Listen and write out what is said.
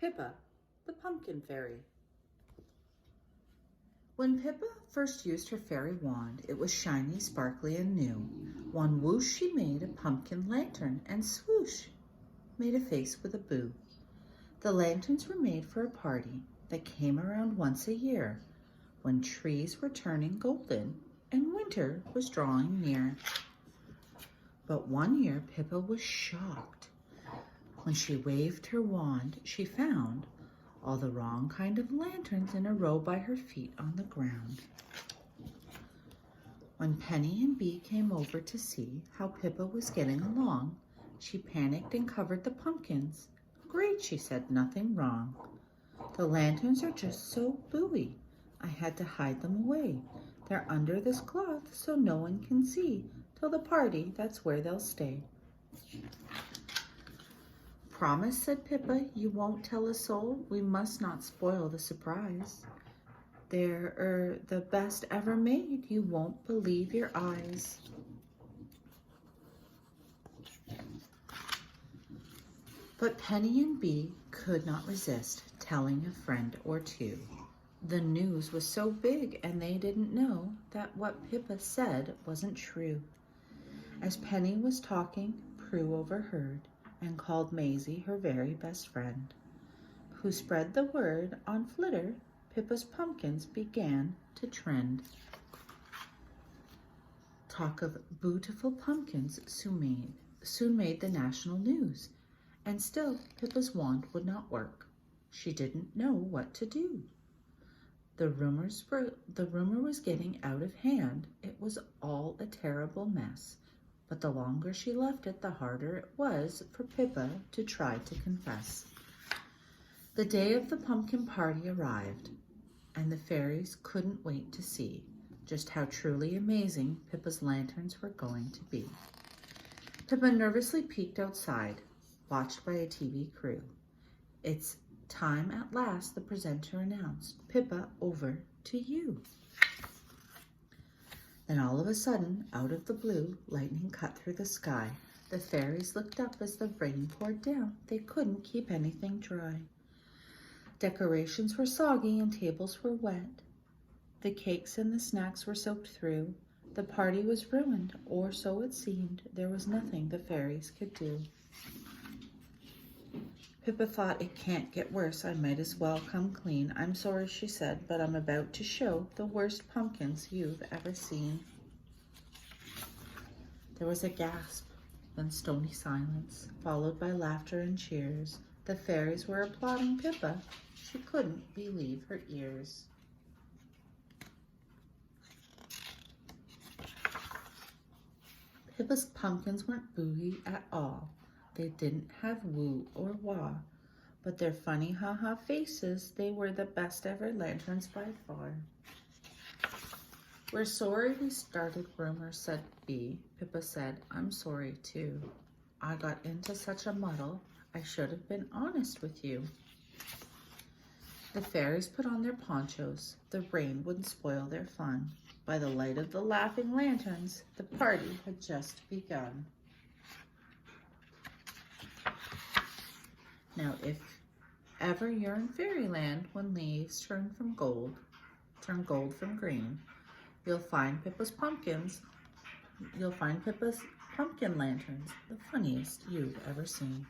Pippa, the Pumpkin Fairy. When Pippa first used her fairy wand, it was shiny, sparkly, and new. One whoosh she made a pumpkin lantern, and swoosh made a face with a boo. The lanterns were made for a party that came around once a year, when trees were turning golden and winter was drawing near. But one year Pippa was shocked. When she waved her wand, she found all the wrong kind of lanterns in a row by her feet on the ground. When Penny and Bee came over to see how Pippa was getting along, she panicked and covered the pumpkins. "Great," she said, "nothing wrong. The lanterns are just so booey. I had to hide them away. They're under this cloth so no one can see. Till the party, that's where they'll stay." "Promise," said Pippa, "you won't tell a soul? We must not spoil the surprise. They're the best ever made. You won't believe your eyes." But Penny and Bee could not resist telling a friend or two. The news was so big and they didn't know that what Pippa said wasn't true. As Penny was talking, Prue overheard and called Maisie her very best friend, who spread the word on Flitter. Pippa's pumpkins began to trend. Talk of beautiful pumpkins soon made the national news, and still Pippa's wand would not work. She didn't know what to do. The rumor was getting out of hand. It was all a terrible mess. But the longer she left it, the harder it was for Pippa to try to confess. The day of the pumpkin party arrived, and the fairies couldn't wait to see just how truly amazing Pippa's lanterns were going to be. Pippa nervously peeked outside, watched by a TV crew. "It's time at last," the presenter announced. "Pippa, over to you." Then all of a sudden, out of the blue, lightning cut through the sky. The fairies looked up as the rain poured down. They couldn't keep anything dry. Decorations were soggy and tables were wet. The cakes and the snacks were soaked through. The party was ruined, or so it seemed. There was nothing the fairies could do. Pippa thought, "It can't get worse. I might as well come clean. I'm sorry," she said, "but I'm about to show the worst pumpkins you've ever seen." There was a gasp, then stony silence, followed by laughter and cheers. The fairies were applauding Pippa. She couldn't believe her ears. Pippa's pumpkins weren't booey at all. They didn't have woo or wah, but their funny ha-ha faces, they were the best ever lanterns by far. "We're sorry we started rumors," said Bee. Pippa said, "I'm sorry too. I got into such a muddle. I should have been honest with you." The fairies put on their ponchos. The rain wouldn't spoil their fun. By the light of the laughing lanterns, the party had just begun. Now, if ever you're in fairyland when leaves turn gold from green, you'll find Pippa's pumpkin lanterns, the funniest you've ever seen.